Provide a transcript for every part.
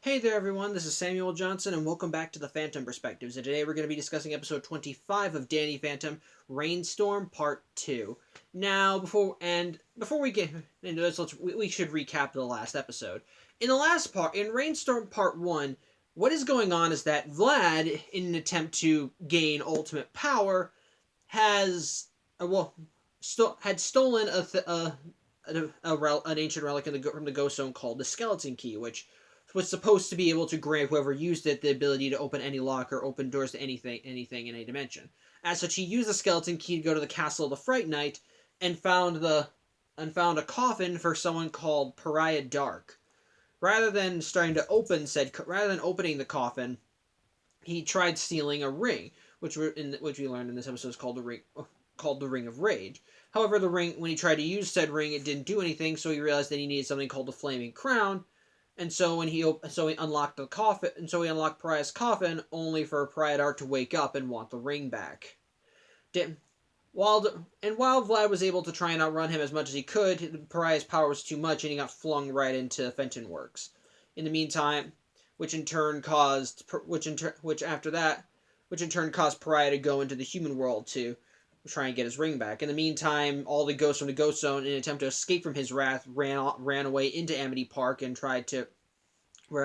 Hey there, everyone. This is Samuel Johnson, and welcome back to the Phantom Perspectives. And today we're going to be discussing episode 25 of Danny Phantom, Rainstorm Part 2. Now, before we get into this, we should recap the last episode. In the last part, in Rainstorm Part 1, what is going on is that Vlad, in an attempt to gain ultimate power, has, had stolen an ancient relic from the Ghost Zone called the Skeleton Key, which was supposed to be able to grant whoever used it the ability to open any lock or open doors to anything in any dimension. As such, he used the skeleton key to go to the castle of the Fright Knight and found a coffin for someone called Pariah Dark. Rather than opening the coffin, he tried stealing a ring, which we learned in this episode is called the Ring of Rage. However, when he tried to use said ring, it didn't do anything, so he realized that he needed something called the Flaming Crown. And so he unlocked the coffin, and so he unlocked Pariah's coffin, only for Pariah Dark to wake up and want the ring back. While Vlad was able to try and outrun him as much as he could, Pariah's power was too much, and he got flung right into Fenton Works. In the meantime, which in turn caused Pariah to go into the human world to try and get his ring back. In the meantime, all the ghosts from the Ghost Zone, in an attempt to escape from his wrath, ran away into Amity Park and ran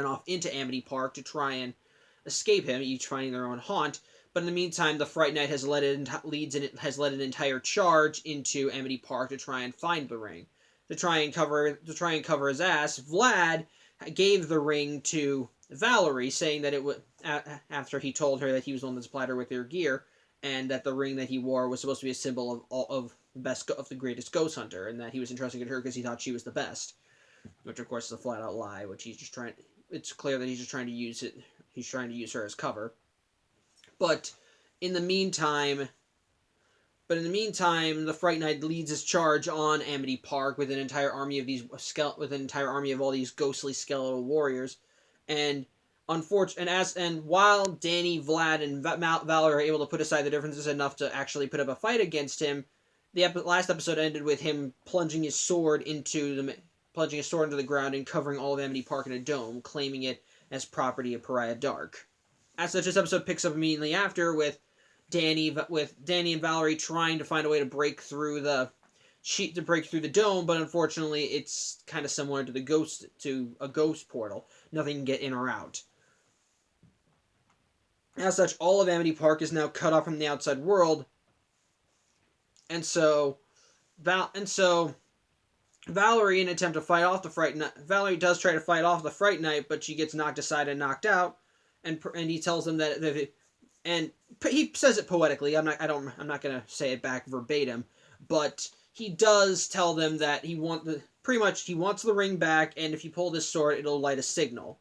off into Amity Park to try and escape him, each finding their own haunt. But in the meantime, the Fright Knight has led an entire charge into Amity Park to try and find the ring. To try and cover his ass, Vlad gave the ring to Valerie, saying that it would after he told her that he was the one that supplied her with her gear, and that the ring that he wore was supposed to be a symbol of the greatest ghost hunter, and that he was entrusting it to her because he thought she was the best. Which, of course, is a flat-out lie, which he's just trying... It's clear that he's just trying to use it... He's trying to use her as cover. But in the meantime, the Fright Knight leads his charge on Amity Park with an entire army of all these ghostly skeletal warriors, and while Danny, Vlad, and Valor are able to put aside the differences enough to actually put up a fight against him, the last episode ended with him plunging his sword into the ground and covering all of Amity Park in a dome, claiming it as property of Pariah Dark. As such, this episode picks up immediately after with Danny and Valerie trying to find a way to break through the dome, but unfortunately, it's kind of similar to a ghost portal. Nothing can get in or out. As such, all of Amity Park is now cut off from the outside world, and so Valerie, in an attempt to fight off the Fright Knight, Valerie does try to fight off the Fright Knight, but she gets knocked aside and knocked out, and he tells them and he says it poetically. I'm not gonna say it back verbatim, but he does tell them that he wants the ring back, and if you pull this sword, it'll light a signal.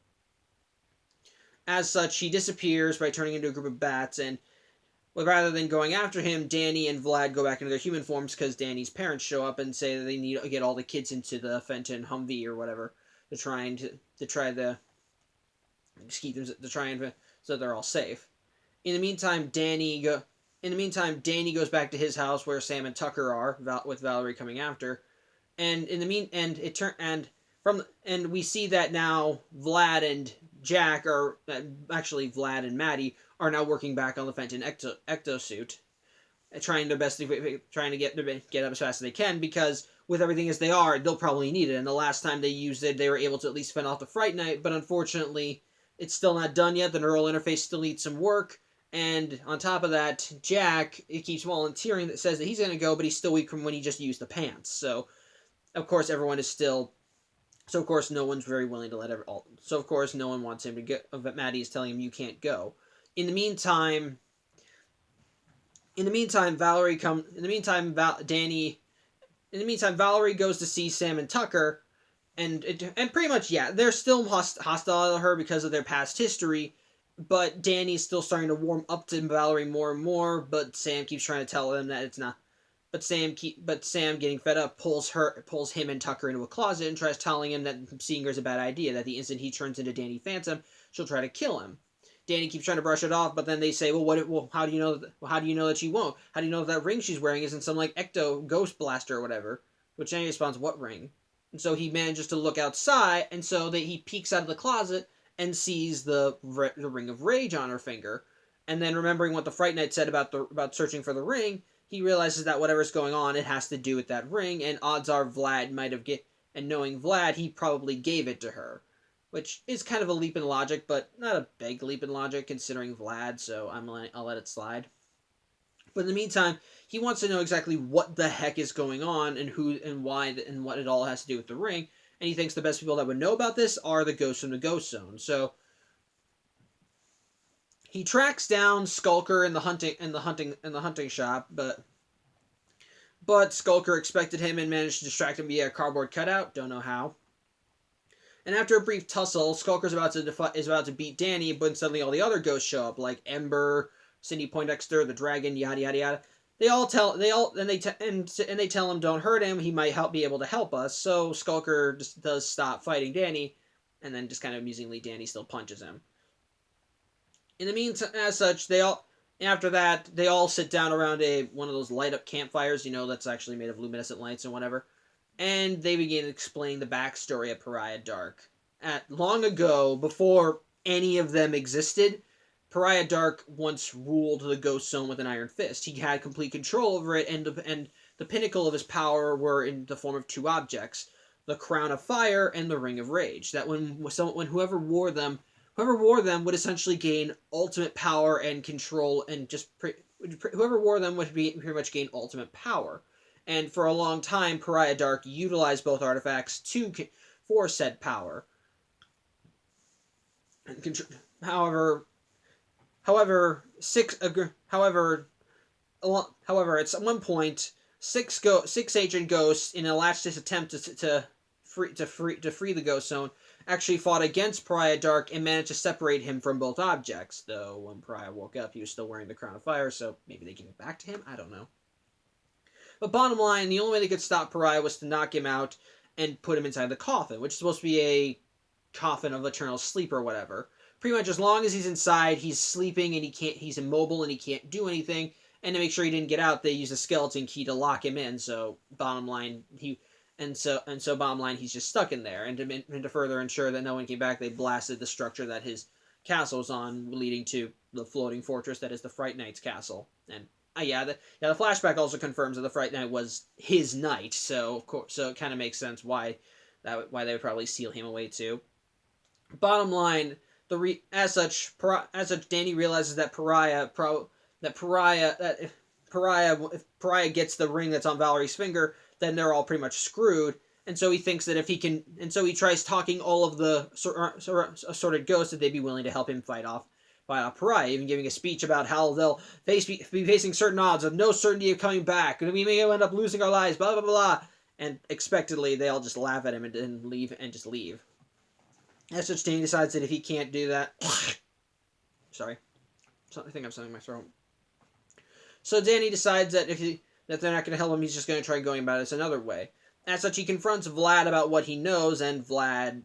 As such, he disappears by turning into a group of bats, and rather than going after him, Danny and Vlad go back into their human forms because Danny's parents show up and say that they need to get all the kids into the Fenton Humvee or whatever so they're all safe. In the meantime, Danny goes back to his house where Sam and Tucker are, with Valerie coming after, and we see that now Vlad and Vlad and Maddie are now working back on the Fenton ectosuit, trying their best trying to get up as fast as they can, because with everything as they are, they'll probably need it. And the last time they used it, they were able to at least fend off the Fright Knight, but unfortunately, it's still not done yet. The neural interface still needs some work. And on top of that, Jack, it keeps volunteering, that says that he's going to go, but he's still weak from when he just used the pants. So, of course, no one's very willing to so of course, no one wants him to go. But Maddie is telling him, you can't go. In the meantime, Valerie goes to see Sam and Tucker, and pretty much, yeah, they're still hostile to her because of their past history, but Danny's still starting to warm up to Valerie more and more, but Sam keeps trying to tell them that it's not. But Sam, getting fed up, pulls him and Tucker into a closet and tries telling him that seeing her is a bad idea, that the instant he turns into Danny Phantom, she'll try to kill him. Danny keeps trying to brush it off, but then they say, how do you know that she won't? How do you know that ring she's wearing isn't some, ecto ghost blaster or whatever? Which Danny responds, what ring? And so he manages to look outside, and so he peeks out of the closet and sees the ring of rage on her finger. And then remembering what the Fright Knight said about searching for the ring, he realizes that whatever's going on, it has to do with that ring, and odds are Vlad might have and knowing Vlad, he probably gave it to her. Which is kind of a leap in logic, but not a big leap in logic considering Vlad, so I'll let it slide. But in the meantime, he wants to know exactly what the heck is going on and who and why and what it all has to do with the ring. And he thinks the best people that would know about this are the ghosts from the Ghost Zone. So he tracks down Skulker in the hunting shop, but Skulker expected him and managed to distract him via a cardboard cutout. Don't know how. And after a brief tussle, Skulker's is about to beat Danny, but suddenly all the other ghosts show up, like Ember, Cindy Poindexter, the dragon, yada yada yada. They tell him don't hurt him. He might be able to help us. So Skulker just does stop fighting Danny, and then just kind of amusingly, Danny still punches him. In the meantime, as such, they all sit down around one of those light up campfires. That's actually made of luminescent lights and whatever. And they begin explaining the backstory of Pariah Dark. Long ago, before any of them existed, Pariah Dark once ruled the Ghost Zone with an iron fist. He had complete control over it, and the pinnacle of his power were in the form of two objects: the Crown of Fire and the Ring of Rage. That when whoever wore them would essentially gain ultimate power and control, and whoever wore them would pretty much gain ultimate power. And for a long time, Pariah Dark utilized both artifacts for said power. However, at one point, six ancient ghosts, in a last-ditch attempt to free the Ghost Zone, actually fought against Pariah Dark and managed to separate him from both objects. Though when Pariah woke up, he was still wearing the Crown of Fire, so maybe they gave it back to him. I don't know. But bottom line, the only way they could stop Pariah was to knock him out and put him inside the coffin, which is supposed to be a coffin of eternal sleep or whatever. Pretty much as long as he's inside, he's sleeping and he's immobile and he can't do anything. And to make sure he didn't get out, they used a skeleton key to lock him in. So bottom line, he's just stuck in there. And to further ensure that no one came back, they blasted the structure that his castle was on, leading to the floating fortress that is the Fright Knight's castle. And the flashback also confirms that the Fright Knight was his knight, so it kind of makes sense why they would probably seal him away too. Bottom line, as such, Danny realizes that if Pariah gets the ring that's on Valerie's finger, then they're all pretty much screwed. And so he thinks that he tries talking all of the assorted ghosts that they'd be willing to help him fight off Pariah, even giving a speech about how they'll be facing certain odds of no certainty of coming back, and we may end up losing our lives, blah, blah, blah. And expectedly, they all just laugh at him and leave. As such, Danny decides that if he can't do that... Sorry. I think I'm something in my throat. So Danny decides that that they're not going to help him, he's just going to try going about it another way. As such, he confronts Vlad about what he knows, and Vlad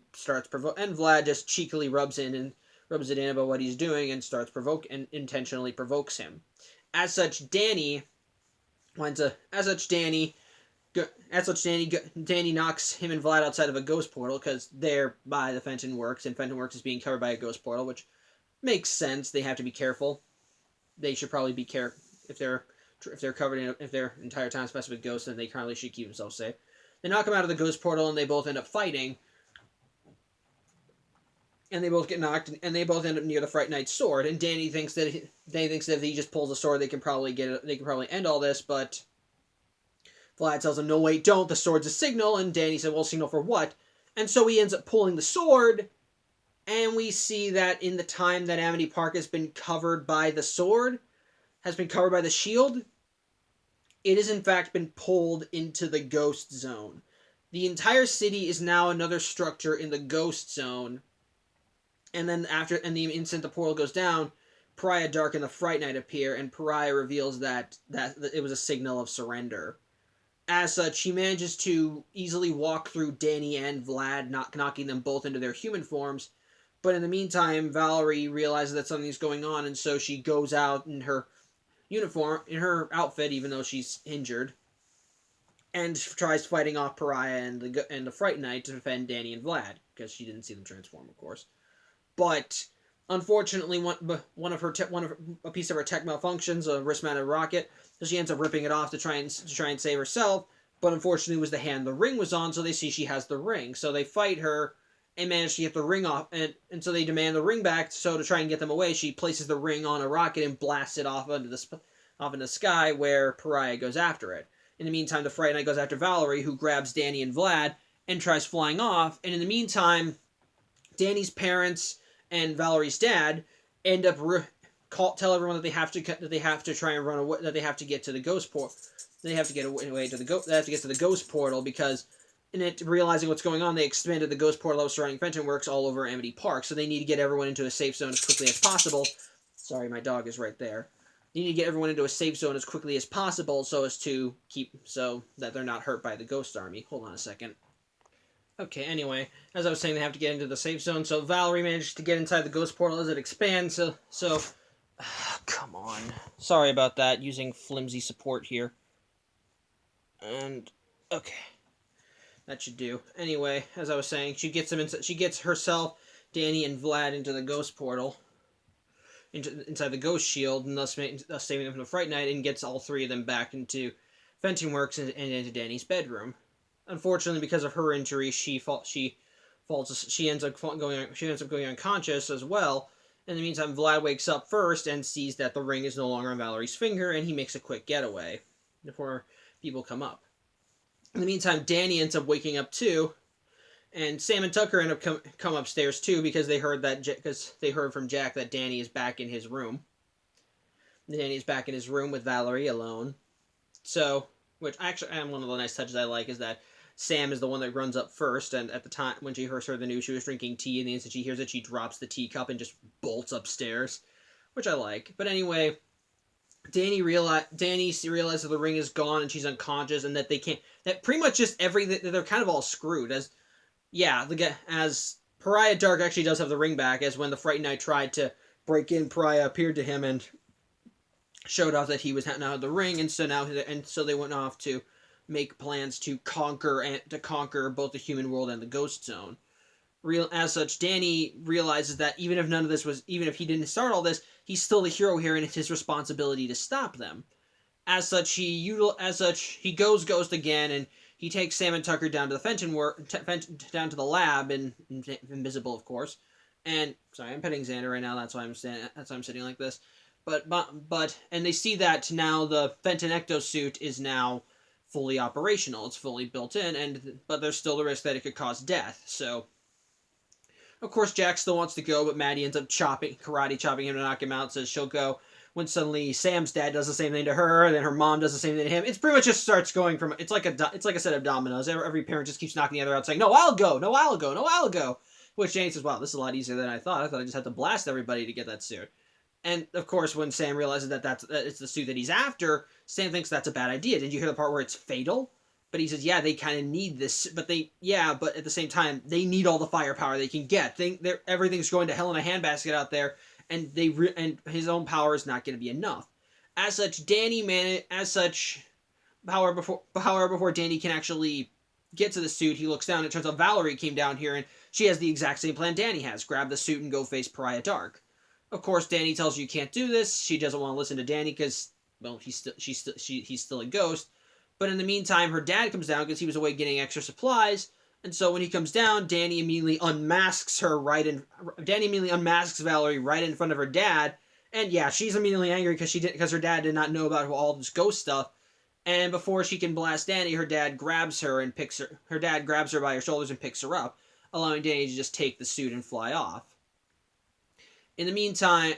just cheekily rubs it in about what he's doing and intentionally provokes him. As such, Danny knocks him and Vlad outside of a ghost portal, because they're by the Fenton Works, and Fenton Works is being covered by a ghost portal, which makes sense. They have to be careful. They should probably be careful if they're covered if their entire time spent with ghosts, then they probably should keep themselves safe. They knock him out of the ghost portal, and they both end up fighting. And they both get knocked, and they both end up near the Fright Knight's sword. And Danny thinks that if he just pulls the sword, they can probably end all this. But Vlad tells him, "No, wait, don't. The sword's a signal." And Danny said, "Well, signal for what?" And so he ends up pulling the sword, and we see that in the time that Amity Park has been covered by the sword, has been covered by the shield, it has in fact been pulled into the Ghost Zone. The entire city is now another structure in the Ghost Zone. And then the instant the portal goes down, Pariah Dark and the Fright Knight appear, and Pariah reveals that it was a signal of surrender. As such, he manages to easily walk through Danny and Vlad, knocking them both into their human forms. But in the meantime, Valerie realizes that something's going on, and so she goes out in her outfit, even though she's injured, and tries fighting off Pariah and the Fright Knight to defend Danny and Vlad, because she didn't see them transform, of course. but unfortunately, a piece of her tech malfunctions, a wrist-mounted rocket, so she ends up ripping it off to try and save herself. But unfortunately, it was the hand the ring was on, so they see she has the ring. So they fight her and manage to get the ring off, and so they demand the ring back. So to try and get them away, she places the ring on a rocket and blasts it off into the sky, where Pariah goes after it. In the meantime, the Fright Knight goes after Valerie, who grabs Danny and Vlad and tries flying off. And in the meantime, Danny's parents and Valerie's dad end up tell everyone that they have to try and run away, that they have to get to the ghost port. They have to get away to the They have to get to the ghost portal, because in it, realizing what's going on, they expanded the ghost portal that was surrounding Fenton Works all over Amity Park. So they need to get everyone into a safe zone as quickly as possible. Sorry, my dog is right there. They need to get everyone into a safe zone as quickly as possible, so that they're not hurt by the ghost army. Hold on a second. Okay, anyway, as I was saying, they have to get into the safe zone, so Valerie manages to get inside the ghost portal as it expands, come on. Sorry about that, using flimsy support here. And, okay. That should do. Anyway, as I was saying, she gets herself, Danny, and Vlad into the ghost portal, inside the ghost shield, and thus saving them from the Fright Knight, and gets all three of them back into Fenton Works and into Danny's bedroom. Unfortunately, because of her injury, she ends up going unconscious as well. In the meantime, Vlad wakes up first and sees that the ring is no longer on Valerie's finger, and he makes a quick getaway before people come up. In the meantime, Danny ends up waking up too, and Sam and Tucker end up come upstairs too, because they heard from Jack that Danny is back in his room. Danny is back in his room with Valerie alone. So, which actually, and one of the nice touches I like is that Sam is the one that runs up first, and at the time, when she first heard the news, she was drinking tea, and the instant she hears it, she drops the teacup and just bolts upstairs, which I like. But anyway, Danny realizes that the ring is gone, and she's unconscious, and that that pretty much just they're kind of all screwed, as Pariah Dark actually does have the ring back, as when the Fright Knight tried to break in, Pariah appeared to him and showed off that he now had the ring, and so they went off to make plans to conquer both the human world and the ghost zone. As such, Danny realizes that even if he didn't start all this, he's still the hero here, and it's his responsibility to stop them. As such, he goes ghost again, and he takes Sam and Tucker down to the down to the lab, and invisible, of course. And sorry, I'm petting Xander right now. That's why I'm sitting like this. And they see that now the Fenton Ectosuit is now fully operational. It's fully built in, but there's still the risk that it could cause death. So, of course, Jack still wants to go, but Maddie ends up karate chopping him to knock him out. Says she'll go. When suddenly Sam's dad does the same thing to her, and then her mom does the same thing to him. It's pretty much just starts going from. It's like a set of dominoes. Every parent just keeps knocking the other out, saying, "No, I'll go. No, I'll go. No, I'll go." Which Jane says, "Wow, this is a lot easier than I thought. I thought I just had to blast everybody to get that suit." And of course, when Sam realizes that it's the suit that he's after, Sam thinks that's a bad idea. Did you hear the part where it's fatal? But he says, yeah, they kind of need this, but at the same time, they need all the firepower they can get. Everything's going to hell in a handbasket out there, and his own power is not going to be enough. As such, however, before Danny can actually get to the suit, he looks down, and it turns out Valerie came down here, and she has the exact same plan Danny has. Grab the suit and go face Pariah Dark. Of course, Danny tells her you can't do this. She doesn't want to listen to Danny because, well, he's still a ghost. But in the meantime, her dad comes down because he was away getting extra supplies. And so when he comes down, Danny immediately unmasks Valerie right in front of her dad. And yeah, she's immediately angry because her dad did not know about all this ghost stuff. And before she can blast Danny, her dad grabs her by her shoulders and picks her up, allowing Danny to just take the suit and fly off. In the meantime,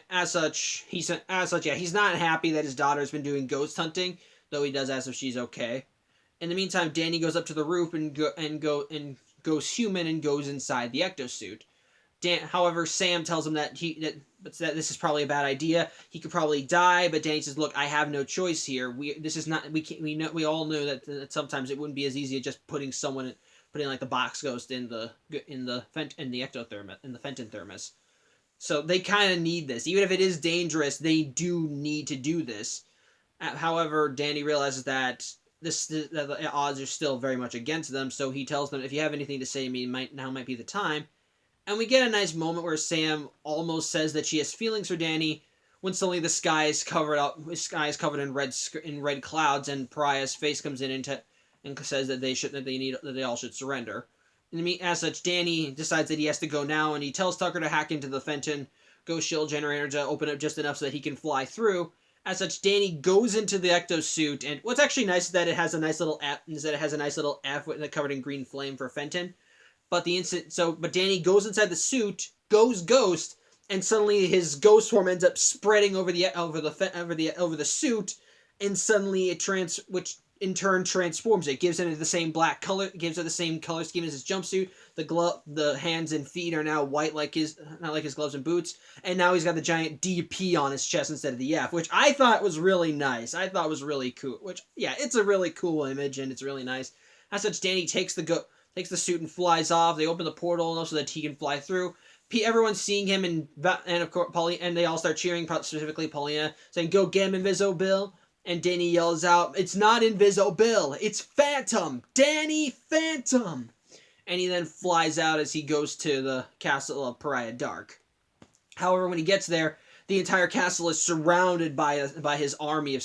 he's not happy that his daughter's been doing ghost hunting, though he does ask if she's okay. In the meantime, Danny goes up to the roof and goes human and goes inside the ectosuit. However, Sam tells him that this is probably a bad idea. He could probably die, but Danny says, "Look, I have no choice here. We all know that sometimes it wouldn't be as easy as just putting like the box ghost in the ectothermos, in the Fenton thermos." So they kind of need this. Even if it is dangerous, they do need to do this. However, Danny realizes that the odds are still very much against them, so he tells them, if you have anything to say to me, now might be the time. And we get a nice moment where Sam almost says that she has feelings for Danny, when suddenly the sky is covered in red clouds, and Pariah's face comes in and says that they all should surrender. And as such, Danny decides that he has to go now, and he tells Tucker to hack into the Fenton ghost shield generator to open it just enough so that he can fly through. As such, Danny goes into the ecto suit, and what's actually nice is that it has a nice little F covered in green flame for Fenton. But Danny goes inside the suit, goes ghost, and suddenly his ghost form ends up spreading over the suit, and suddenly which in turn transforms it, gives it the same black color, gives it the same color scheme as his jumpsuit. The hands and feet are now white not like his gloves and boots, and now he's got the giant DP on his chest instead of the F, which I thought was really nice. I thought was really cool. Which, yeah, it's a really cool image and it's really nice. As such, Danny takes the suit and flies off. They open the portal so that he can fly through. Everyone's seeing him, and of course and they all start cheering, specifically Paulina, saying, "Go get him, Inviso Bill." And Danny yells out, "It's not Inviso Bill, it's Phantom! Danny Phantom!" And he then flies out as he goes to the castle of Pariah Dark. However, when he gets there, the entire castle is surrounded by his army of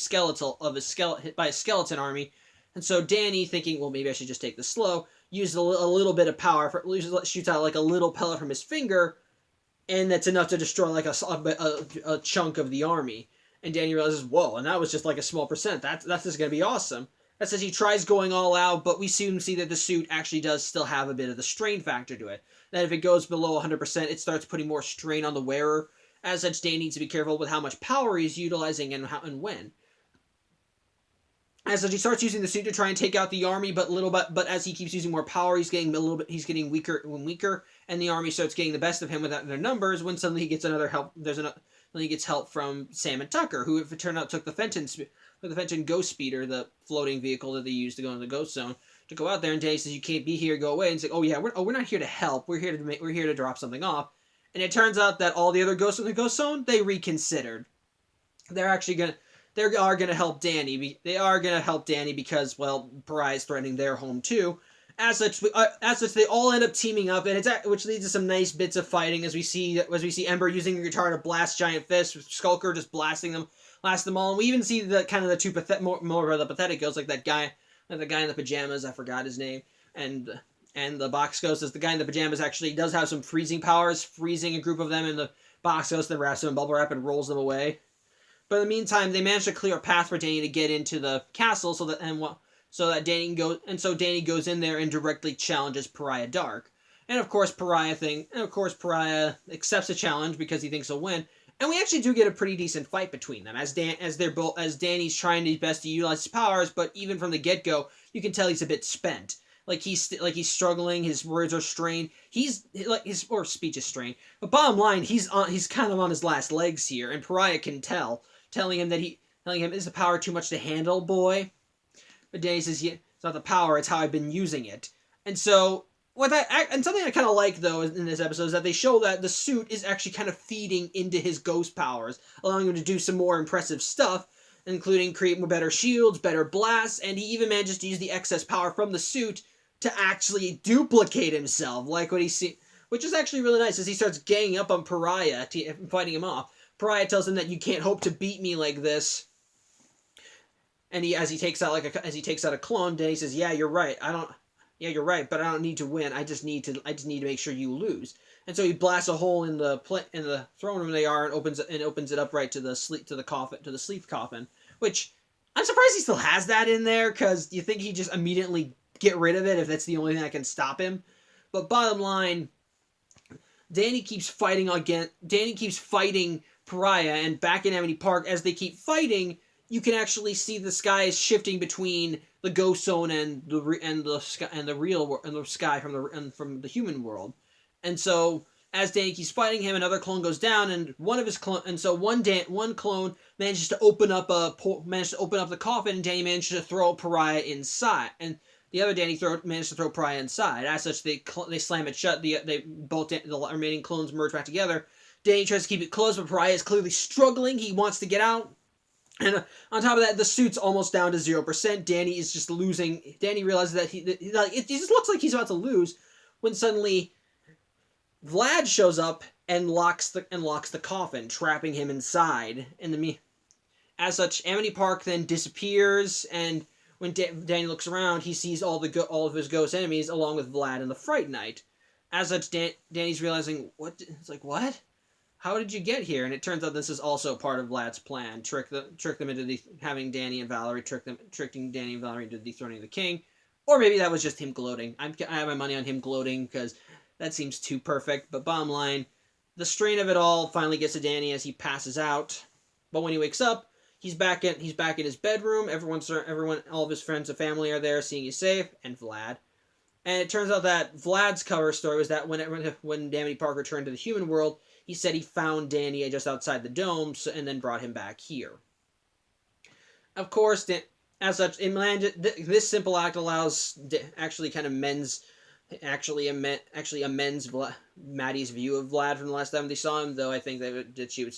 by a skeleton army. And so Danny, thinking, well, maybe I should just take this slow, uses a little bit of power, shoots out like a little pellet from his finger, and that's enough to destroy like a chunk of the army. And Danny realizes, whoa, and that was just like a small percent. That's just going to be awesome. That says he tries going all out, but we soon see that the suit actually does still have a bit of the strain factor to it. That if it goes below 100%, it starts putting more strain on the wearer. As such, Danny needs to be careful with how much power he's utilizing and when. As such, he starts using the suit to try and take out the army, but as he keeps using more power, he's getting weaker and weaker, and the army starts getting the best of him without their numbers. When suddenly he gets he gets help from Sam and Tucker, who, if it turned out, took the Fenton Ghost Speeder, the floating vehicle that they used to go in the Ghost Zone, to go out there. And Danny says, "You can't be here. Go away." And say, "Oh yeah, we're not here to help. We're here to drop something off." And it turns out that all the other ghosts in the Ghost Zone, they reconsidered. They are gonna help Danny. They are gonna help Danny because, well, Pariah is threatening their home too. As such, they all end up teaming up, and which leads to some nice bits of fighting as we see Ember using the guitar to blast giant fists, with Skulker just blasting them all, and we even see the kind of the two more of the pathetic ghosts, like the guy in the pajamas. I forgot his name, and the box ghost is the guy in the pajamas actually does have some freezing powers, freezing a group of them, and the box ghost then wraps them in bubble wrap and rolls them away. But in the meantime, they manage to clear a path for Danny to get into the castle, so Danny goes in there and directly challenges Pariah Dark. And of course Pariah accepts the challenge because he thinks he'll win. And we actually do get a pretty decent fight between them as Danny's trying his best to utilize his powers, but even from the get-go, you can tell he's a bit spent. Like he's struggling, his words are strained. His speech is strained. But bottom line, he's kind of on his last legs here, and Pariah can tell, telling him, "Is the power too much to handle, boy?" But Danny says, "Yeah, it's not the power, it's how I've been using it." And so, something I kind of like, though, in this episode is that they show that the suit is actually kind of feeding into his ghost powers, allowing him to do some more impressive stuff, including create more better shields, better blasts, and he even manages to use the excess power from the suit to actually duplicate himself, like what which is actually really nice, as he starts ganging up on Pariah, fighting him off. Pariah tells him that you can't hope to beat me like this. And as he takes out a clone, Danny says, "Yeah, you're right. You're right, but I don't need to win. I just need to make sure you lose." And so he blasts a hole in the throne room they are, and opens it up right to the sleep coffin, which I'm surprised he still has that in there, because you think he just immediately get rid of it if that's the only thing that can stop him. But bottom line, Danny keeps fighting Pariah, and back in Amity Park, as they keep fighting, you can actually see the sky is shifting between the ghost zone and the sky from the human world. And so as Danny keeps fighting him, another clone goes down, and one clone manages to open up the coffin, and Danny manages to throw Pariah inside, and the other Danny managed to throw Pariah inside. As such, they slam it shut. The remaining clones merge back together. Danny tries to keep it closed, but Pariah is clearly struggling. He wants to get out. And on top of that, the suit's almost down to 0%. Danny is just losing. Danny realizes that it just looks like he's about to lose, when suddenly Vlad shows up and locks the coffin, trapping him inside. As such, Amity Park then disappears, and when Danny looks around, he sees all of his ghost enemies along with Vlad and the Fright Knight. As such, Danny's realizing, it's like, what? How did you get here? And it turns out this is also part of Vlad's plan. Trick them into having Danny and Valerie tricking Danny and Valerie into dethroning the king. Or maybe that was just him gloating. I have my money on him gloating because that seems too perfect. But bottom line, the strain of it all finally gets to Danny as he passes out. But when he wakes up, he's back in his bedroom. All of his friends and family are there, seeing he's safe, and Vlad. And it turns out that Vlad's cover story was that when Amity Park returned to the human world, he said he found Danny just outside the dome and then brought him back here. Of course, as such, this simple act allows amends Maddie's view of Vlad from the last time they saw him. Though I think that she would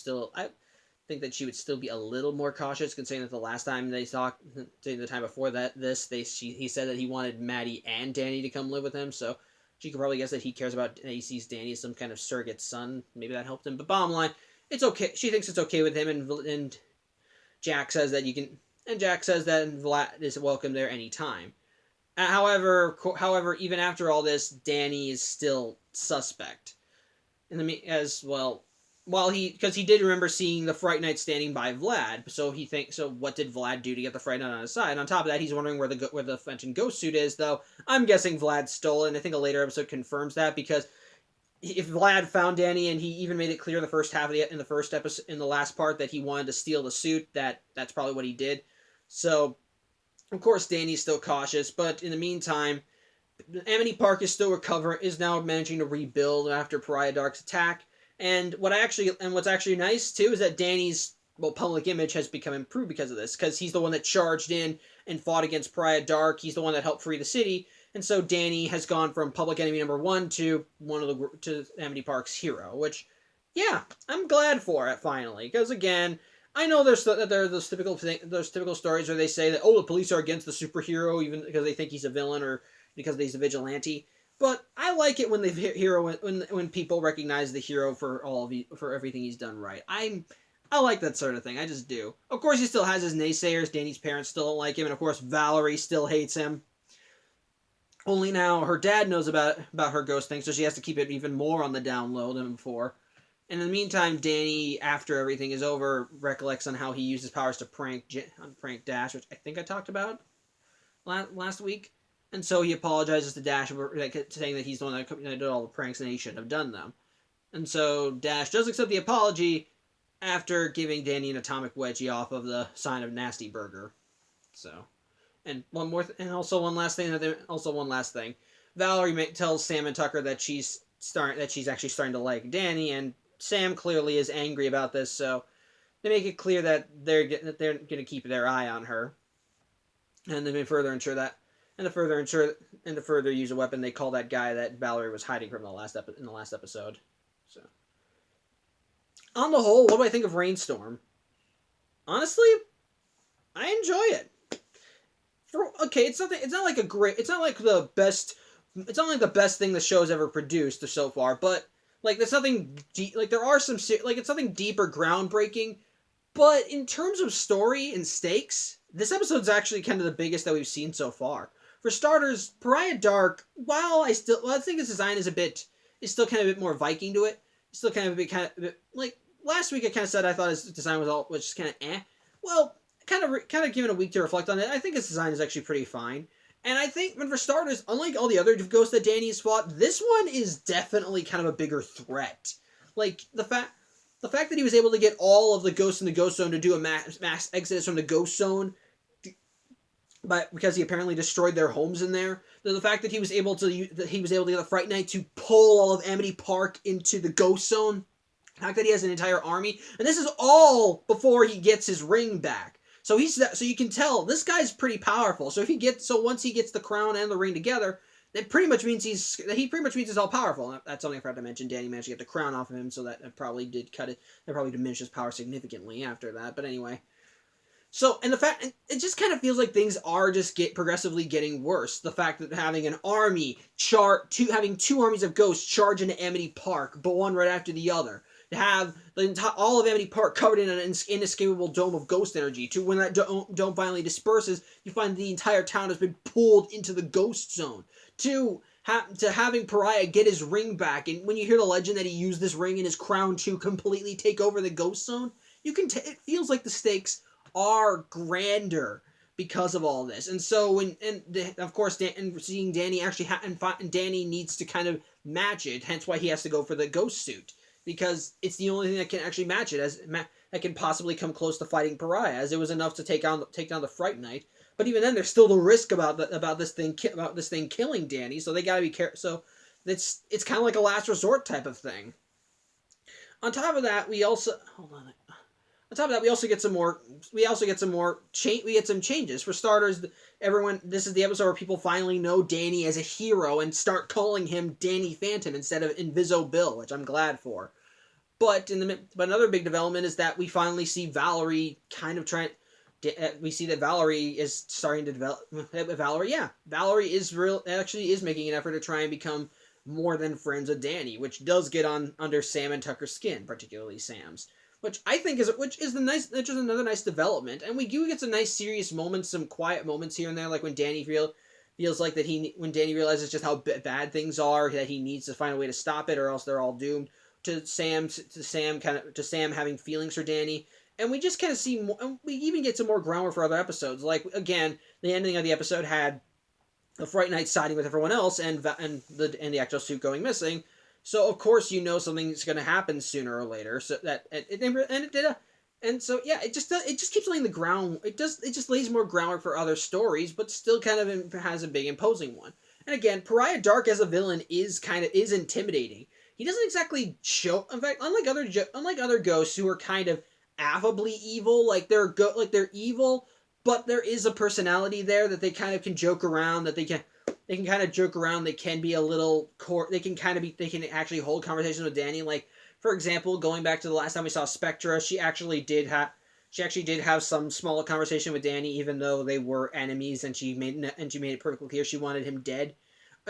still be a little more cautious, considering that the last time they talked, the time before he said that he wanted Maddie and Danny to come live with him. So she could probably guess that he sees Danny as some kind of surrogate son. Maybe that helped him. But bottom line, it's okay. She thinks it's okay with him, and Jack says that Vlad is welcome there anytime. However, even after all this, Danny is still suspect. Because he did remember seeing the Fright Knight standing by Vlad, so what did Vlad do to get the Fright Knight on his side? On top of that, he's wondering where the mentioned ghost suit is, though I'm guessing Vlad stole it, and I think a later episode confirms that, because if Vlad found Danny, and he even made it clear in the last part that he wanted to steal the suit, that's probably what he did. So, of course, Danny's still cautious, but in the meantime, Amity Park is now managing to rebuild after Pariah Dark's attack. And what's actually nice too is that Danny's public image has become improved because of this, because he's the one that charged in and fought against Pariah Dark. He's the one that helped free the city, and so Danny has gone from public enemy number 1 to to Amity Park's hero. Which, yeah, I'm glad for it finally, because again, I know there are those typical stories where they say that the police are against the superhero even because they think he's a villain or because he's a vigilante. But I like it when when people recognize the hero for everything he's done right. I like that sort of thing. I just do. Of course, he still has his naysayers. Danny's parents still don't like him, and of course, Valerie still hates him. Only now her dad knows about her ghost thing, so she has to keep it even more on the down low than before. And in the meantime, Danny, after everything is over, recollects on how he used his powers to prank Dash, which I think I talked about last week. And so he apologizes to Dash, saying that he's the one that did all the pranks and he shouldn't have done them. And so Dash does accept the apology after giving Danny an atomic wedgie off of the sign of Nasty Burger. So, and one last thing. Valerie tells Sam and Tucker that she's actually starting to like Danny, and Sam clearly is angry about this. So they make it clear that they're going to keep their eye on her, and they further ensure that. And to further use a weapon, they call that guy that Valerie was hiding from in the last episode. So, on the whole, what do I think of Rainstorm? Honestly, I enjoy it. It's not like the best thing the show's ever produced so far, but there's nothing it's nothing deep or groundbreaking. But in terms of story and stakes, this episode's actually kind of the biggest that we've seen so far. For starters, Pariah Dark, while I think its design is still kind of a bit more Viking to it. It's still kind of a bit like last week I kind of said I thought his design was just kind of eh. Well, kind of given a week to reflect on it, I think his design is actually pretty fine. And I think, for starters, unlike all the other ghosts that Danny's fought, this one is definitely kind of a bigger threat. Like, the fact that he was able to get all of the ghosts in the Ghost Zone to do a mass exodus from the Ghost Zone, because he apparently destroyed their homes in there. The fact that he was able to get the Fright Knight to pull all of Amity Park into the Ghost Zone. The fact that he has an entire army, and this is all before he gets his ring back. So you can tell this guy's pretty powerful. So once he gets the crown and the ring together, that pretty much means he's all powerful. That's something I forgot to mention. Danny managed to get the crown off of him, so that probably did cut it. That probably diminished his power significantly after that. But anyway, So, and the fact, and it just kind of feels like things are just progressively getting worse. The fact that having an army having two armies of ghosts charge into Amity Park, but one right after the other, to have all of Amity Park covered in an inescapable dome of ghost energy. To when that dome finally disperses, you find the entire town has been pulled into the ghost zone. To having Pariah get his ring back, and when you hear the legend that he used this ring and his crown to completely take over the ghost zone, it feels like the stakes are grander because of all this. And so of course seeing Danny actually and Danny needs to kind of match it, hence why he has to go for the ghost suit, because it's the only thing that can actually match it, that can possibly come close to fighting Pariah, as it was enough to take down the Fright Knight. But even then, there's still the risk about this thing killing Danny, so they gotta be careful. So it's kind of like a last resort type of thing. On top of that, we also get some more. We get some changes. For starters, this is the episode where people finally know Danny as a hero and start calling him Danny Phantom instead of Inviso Bill, which I'm glad for. But another big development is that we finally see Valerie kind of trying. We see that Valerie is starting to develop. Valerie is making an effort to try and become more than friends with Danny, which does get under Sam and Tucker's skin, particularly Sam's. Which I think is another nice development, and we do get some nice serious moments, some quiet moments here and there, like when Danny feels like when Danny realizes just how bad things are, that he needs to find a way to stop it, or else they're all doomed. To Sam having feelings for Danny, and we just kind of see more, we even get some more groundwork for other episodes. Like again, the ending of the episode had the Fright Knight siding with everyone else, and the actual suit going missing. So of course something's going to happen sooner or later. So that it did, and so yeah, it just keeps laying the ground. It just lays more groundwork for other stories, but still kind of has a big imposing one. And again, Pariah Dark as a villain is intimidating. He doesn't exactly show. In fact, unlike other ghosts who are kind of affably evil, like they're evil, but there is a personality there that they kind of can joke around. They can kind of joke around. They can be a little They can actually hold conversations with Danny. Like, for example, going back to the last time we saw Spectra, she actually did have some small conversation with Danny, even though they were enemies, and she made it perfectly clear she wanted him dead.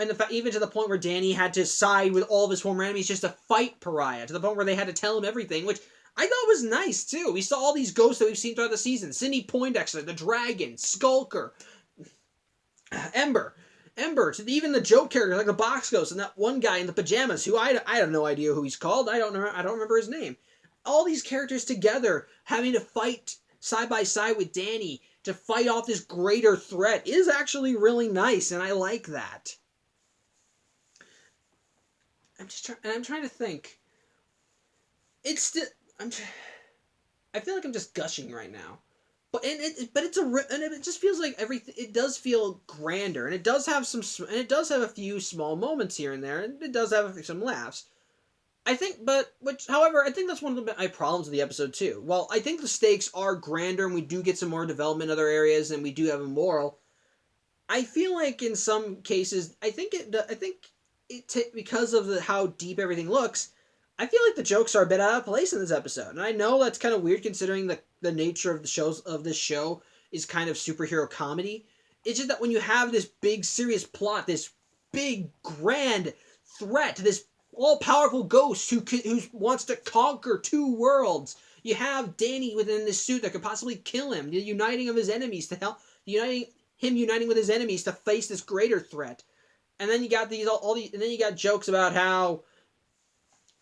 And even to the point where Danny had to side with all of his former enemies just to fight Pariah, to the point where they had to tell him everything, which I thought was nice too. We saw all these ghosts that we've seen throughout the season: Sidney Poindexter, the Dragon, Skulker, Ember, to even the joke character like the Box Ghost, and that one guy in the pajamas who I have no idea who he's called. I don't remember his name. All these characters together having to fight side by side with Danny to fight off this greater threat is actually really nice, and I like that. I'm trying to think. It's still I feel like I'm just gushing right now, but it just feels like everything. It does feel grander, and it does have a few small moments here and there, and it does have some laughs. However, I think that's one of my problems with the episode too. While I think the stakes are grander, and we do get some more development in other areas, and we do have a moral, I feel like in some cases, because of how deep everything looks, I feel like the jokes are a bit out of place in this episode. And I know that's kind of weird considering the nature of this show is kind of superhero comedy. It's just that when you have this big serious plot, this big grand threat, this all-powerful ghost who wants to conquer two worlds, you have Danny within this suit that could possibly kill him, uniting with his enemies to face this greater threat. And then you got jokes about how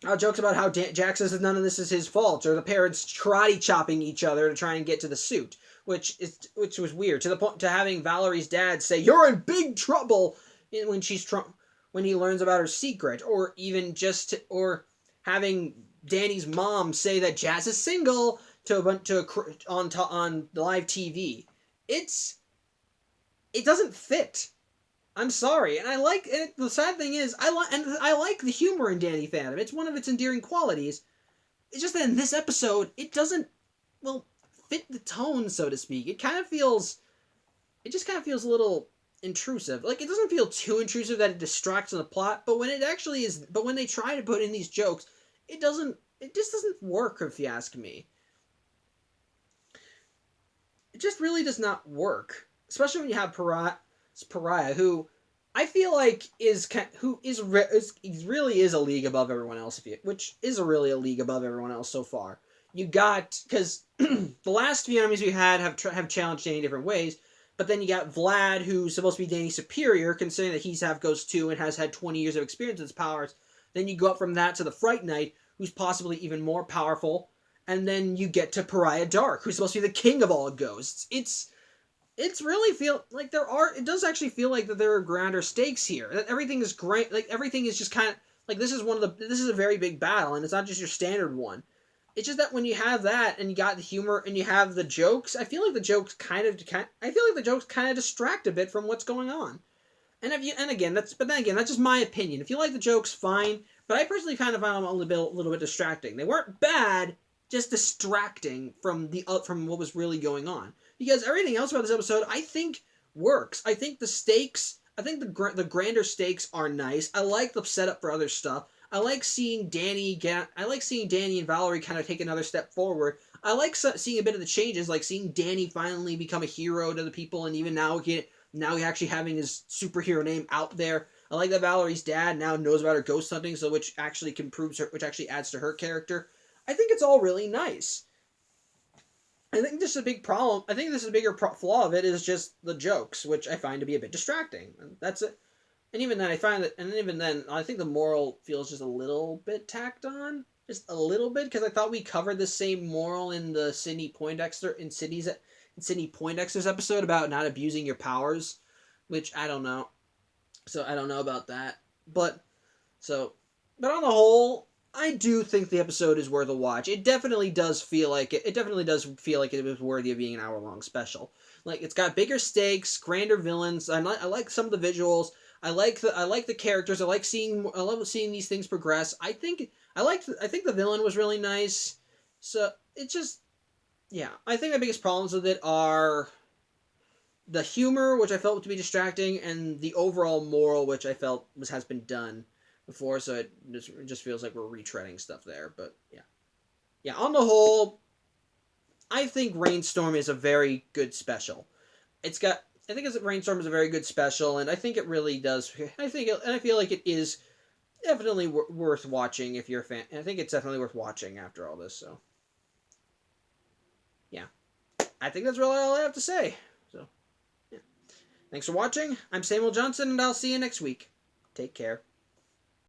Jack says that none of this is his fault, or the parents karate chopping each other to try and get to the suit, which was weird, to the point to having Valerie's dad say you're in big trouble when he learns about her secret, or having Danny's mom say that Jazz is single on live TV. It doesn't fit. I'm sorry, and the sad thing is, I like the humor in Danny Phantom. It's one of its endearing qualities. It's just that in this episode, it doesn't, fit the tone, so to speak. It just kind of feels a little intrusive. Like, it doesn't feel too intrusive that it distracts from the plot, but when they try to put in these jokes, it just doesn't work, if you ask me. it just really does not work, especially when you have Pariah, who I feel like really is a league above everyone else, which is really a league above everyone else so far. You got, because the last few enemies we had have challenged Danny different ways, but then you got Vlad, who's supposed to be Danny's superior, considering that he's half Ghost too and has had 20 years of experience with his powers. Then you go up from that to the Fright Knight, who's possibly even more powerful, and then you get to Pariah Dark, who's supposed to be the king of all ghosts. It's really feel like it does actually feel like that there are grander stakes here. That everything is great, like everything is just kind of like this is a very big battle, and it's not just your standard one. It's just that when you have that and you got the humor and you have the jokes, I feel like the jokes kind of distract a bit from what's going on. And but then again, that's just my opinion. If you like the jokes, fine. But I personally kind of found them a little bit distracting. They weren't bad, just distracting from what was really going on. Because everything else about this episode, I think, works. I think the grander stakes are nice. I like the setup for other stuff. I like seeing Danny and Valerie kind of take another step forward. I like seeing a bit of the changes, like seeing Danny finally become a hero to the people, and even now actually having his superhero name out there. I like that Valerie's dad now knows about her ghost hunting, which actually adds to her character. I think it's all really nice. I think this is a big problem. I think this is a bigger flaw of it is just the jokes, which I find to be a bit distracting. And that's it. And even then, I think the moral feels just a little bit tacked on, just a little bit, because I thought we covered the same moral in the Sidney Poindexter's episode about not abusing your powers, which I don't know. So I don't know about that, but on the whole, I do think the episode is worth a watch. It definitely does feel like it. It definitely does feel like it was worthy of being an hour-long special. Like, it's got bigger stakes, grander villains. I like some of the visuals. I like the characters. I love seeing these things progress. I think the villain was really nice. So it just, yeah. I think the biggest problems with it are the humor, which I felt to be distracting, and the overall moral, which I felt has been done before. So it just feels like we're retreading stuff there. But yeah. On the whole, I think Rainstorm is a very good special. I think Rainstorm is a very good special, and I think it really does. I feel like it is definitely worth watching if you're a fan. And I think it's definitely worth watching after all this. So, yeah, I think that's really all I have to say. So, yeah, thanks for watching. I'm Samuel Johnson, and I'll see you next week. Take care.